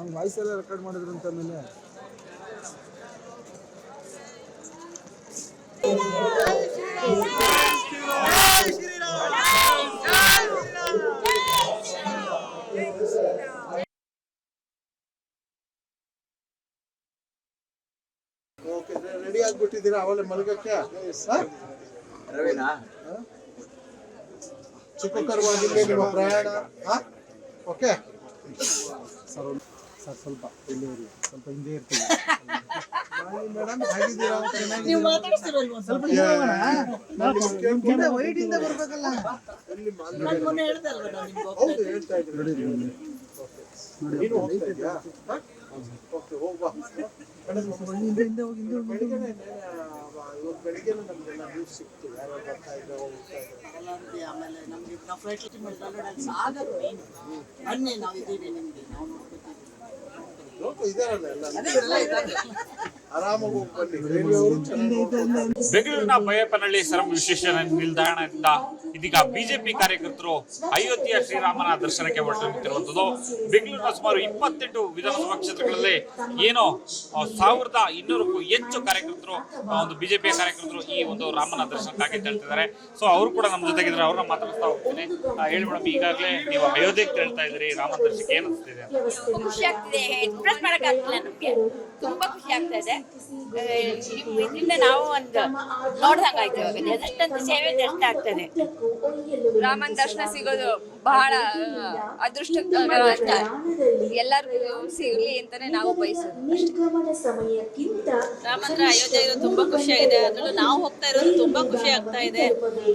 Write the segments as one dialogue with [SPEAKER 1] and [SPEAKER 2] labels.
[SPEAKER 1] ಅವ್ನು ವಾಯ್ಸೆಲ್ಲ ರೆಕಾರ್ಡ್ ಮಾಡಿದ್ರು ಅಂತ ಮೇಲೆ
[SPEAKER 2] ಓಕೆ ರೆಡಿ ಆಗ್ಬಿಟ್ಟಿದ್ದೀರಾ ಅವಳೆ ಮಲಗಕ್ಕೆ
[SPEAKER 3] ರವಿನಾ
[SPEAKER 2] ಸುಖಕರವಾಗಿರಲಿ ನಿಮ್ಮ ಪ್ರಯಾಣ ಓಕೆ
[SPEAKER 1] ಸರ್ ಸ್ವಲ್ಪ ಇಲ್ಲಿ ಸ್ವಲ್ಪ ಹಿಂದೆ ಇರ್ತೀವಿ
[SPEAKER 2] ಮೇಡಮ್ ಹೇಗಿದ್ದೀರಾ
[SPEAKER 4] ನೀವು ಮಾತಾಡ್ತಿರಲ್ವಾ ಸ್ವಲ್ಪ ವೈಟಿಂದ ಬರ್ಬೇಕಲ್ಲ ನಾನು ಮೊನ್ನೆ ಹೇಳ್ದೆ ಅಲ್ವಾ ನಾನು ನಿಮ್ಗೆ
[SPEAKER 2] ಹೌದು ಹೇಳ್ತಾ ಇದ್ದೀನಿ ನೀನು ಹೋಗ್ತಾ ಇದೆಯಾ ಓಕೆ ಹೋಗ್ಬಾ
[SPEAKER 4] ಹಿಂದೆ ಹೋಗಿ
[SPEAKER 2] ಬೆಳಿಗ್ಗೆ ನಮ್ಗೆಲ್ಲ ನ್ಯೂಸ್ ಸಿಕ್ತು ಯಾರು ಬರ್ತಾ ಇದ್ದ ಹೋಗ್ತಾ ಇದ್ದಾರೆ
[SPEAKER 4] ಆಮೇಲೆ ನಮ್ಗೆ ನಾವು ಫ್ಲೈಟ್ ಮಾಡಿದ್ರೆ ಸಾಗರ್ ಮೇನ್ ಬನ್ನಿ ನಾವು ಇದ್ದೀವಿ ನಿಮಗೆ ನಾವು ನೋಡ್ಕೊತೀವಿ
[SPEAKER 2] ಇದಾರಲ್ಲ ಎಲ್ಲ ಆರಾಮಾಗಿ ಹೋಗಿ ಬನ್ನಿ
[SPEAKER 5] ಬೆಂಗಳೂರಿನ ಬೈಯಪ್ಪನಹಳ್ಳಿ ಸರಂ ವಿಶೇಷ ನಿಲ್ದಾಣದಿಂದ ಇದೀಗ ಬಿಜೆಪಿ ಕಾರ್ಯಕರ್ತರು ಅಯೋಧ್ಯೆಯ ಶ್ರೀರಾಮನ ದರ್ಶನಕ್ಕೆ ಹೊರಟು ನಿಂತಿರುವಂತದ್ದು. ಬೆಂಗಳೂರಿನ ಸುಮಾರು 28 ವಿಧಾನಸಭಾ ಕ್ಷೇತ್ರಗಳಲ್ಲಿ ಏನೋ 1200ಕ್ಕೂ ಹೆಚ್ಚು ಕಾರ್ಯಕರ್ತರು ಒಂದು ಬಿಜೆಪಿಯ ಕಾರ್ಯಕರ್ತರು ಈ ಒಂದು ರಾಮನ ದರ್ಶನಕ್ಕಾಗಿ ತೆರಳಿದ್ದಾರೆ. ಸೊ ಅವರು ಕೂಡ ನಮ್ಮ ಜೊತೆಗಿದ್ರೆ ಅವ್ರನ್ನ ಮಾತಾಡ್ತಾ ಹೋಗ್ತೀನಿ. ಹೇಳಿ ಮೇಡಮ್, ಈಗಾಗಲೇ ನೀವು ಅಯೋಧ್ಯೆಗೆ ತೆರಳ್ತಾ ಇದ್ರಿ, ರಾಮನ ದರ್ಶನಕ್ಕೆ ಏನ್ ಅನಿಸ್ತಿದೆ?
[SPEAKER 6] ಖುಷಿ ಆಗ್ತಿದೆ, ಎಕ್ಸ್ಪ್ರೆಸ್ ಮಾಡಕ್ಕಾಗ್ತಿಲ್ಲ ನಮ್ಗೆ. ತುಂಬಾ ಖುಷಿ ಆಗ್ತಾ ಇದೆ. ಇದರಿಂದ ನಾವು ಒಂದು ನೋಡ್ದಂಗಾಯ್ತು. ಇವಾಗ ಎಷ್ಟೊಂದು ಸೇವೆ ದರ್ಶನ ಆಗ್ತದೆ. ರಾಮನ ದರ್ಶನ ಸಿಗೋದು ಬಹಳ ಅದೃಷ್ಟ ಅಂತ ಎಲ್ಲರಿಗೂ ಸಿಗ್ಲಿ ಅಂತಾನೆ ನಾವು ಬಯಸೋದು. ರಾಮಂದ್ರ ಅಯೋಧ್ಯೆ ಇರೋದು ತುಂಬಾ ಖುಷಿ ಆಗಿದೆ. ಅದ್ರಲ್ಲೂ ನಾವು ಹೋಗ್ತಾ ಇರೋದು ತುಂಬಾ ಖುಷಿ ಆಗ್ತಾ ಇದೆ.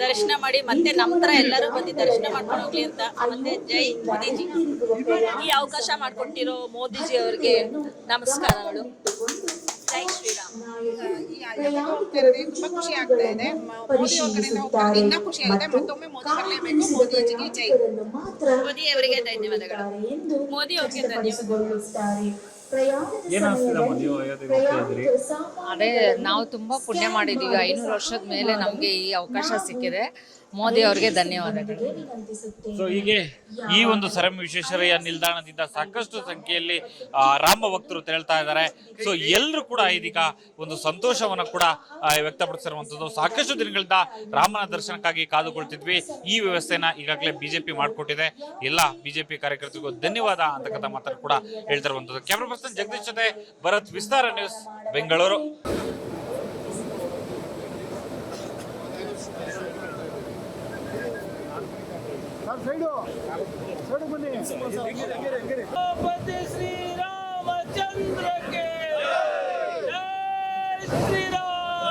[SPEAKER 6] ದರ್ಶನ ಮಾಡಿ ಮತ್ತೆ ನಮ್ಮ ತರ ಎಲ್ಲರೂ ಬಂದು ದರ್ಶನ ಮಾಡ್ಕೊಂಡು ಹೋಗ್ಲಿ ಅಂತ. ಮತ್ತೆ ಜೈ ಮೋದಿಜಿ. ಈ ಅವಕಾಶ ಮಾಡ್ಕೊಟ್ಟಿರೋ ಮೋದಿಜಿ ಅವ್ರಿಗೆ ನಮಸ್ಕಾರಗಳು. ಜೈ ಶ್ರೀರಾಮ್.
[SPEAKER 7] ತುಂಬಾ ಖುಷಿ ಆಗ್ತಾ ಇದೆ. ಮೋದಿ ಅವ್ರ ಕಡೆಯಿಂದ ಹೋಗ್ತಾರೆ, ಇನ್ನೂ ಖುಷಿ ಆಗಿದೆ. ಮತ್ತೊಮ್ಮೆ ಮೋದಿ ಬರಲೇಬೇಕು. ಮೋದಿಜಿಗೆ ಜೈ.
[SPEAKER 6] ಮೋದಿ ಅವರಿಗೆ ಧನ್ಯವಾದಗಳು. ಮೋದಿ ಅವರಿಗೆ ಧನ್ಯವಾದಗಳು.
[SPEAKER 8] ಅದೇ ನಾವು ತುಂಬಾ ಪುಣ್ಯ ಮಾಡಿದೀವಿ. 500 ವರ್ಷದ ಮೇಲೆ ನಮ್ಗೆ ಈ ಅವಕಾಶ ಸಿಕ್ಕಿದೆ. ಮೋದಿ ಅವರಿಗೆ ಧನ್ಯವಾದಗಳು.
[SPEAKER 5] ಸೊ ಹೀಗೆ ಈ ಒಂದು ಸರಂ ವಿಶ್ವೇಶ್ವರಯ್ಯ ನಿಲ್ದಾಣದಿಂದ ಸಾಕಷ್ಟು ಸಂಖ್ಯೆಯಲ್ಲಿ ರಾಮ ಭಕ್ತರು ತೆರಳ್ತಾ ಇದ್ದಾರೆ. ಸೊ ಎಲ್ಲರೂ ಕೂಡ ಇದೀಗ ಒಂದು ಸಂತೋಷವನ್ನ ಕೂಡ ವ್ಯಕ್ತಪಡಿಸಿರುವಂತದ್ದು. ಸಾಕಷ್ಟು ದಿನಗಳಿಂದ ರಾಮನ ದರ್ಶನಕ್ಕಾಗಿ ಕಾದುಕೊಳ್ತಿದ್ವಿ. ಈ ವ್ಯವಸ್ಥೆನ ಈಗಾಗಲೇ ಬಿಜೆಪಿ ಮಾಡಿಕೊಟ್ಟಿದೆ. ಎಲ್ಲ ಬಿಜೆಪಿ ಕಾರ್ಯಕರ್ತರಿಗೂ ಧನ್ಯವಾದ ಅಂತಕ್ಕಂಥ ಮಾತನ್ನು ಕೂಡ ಹೇಳ್ತಿರುವಂತದ್ದು. ಕ್ಯಾಮ್ರಾ ಪರ್ಸನ್ ಜಗದೀಶ್ ಜೊತೆ ಭರತ್, ವಿಸ್ತಾರ ನ್ಯೂಸ್, ಬೆಂಗಳೂರು.
[SPEAKER 1] ಸೈಡು ಬನ್ನಿ.
[SPEAKER 9] ಶ್ರೀರಾಮಚಂದ್ರ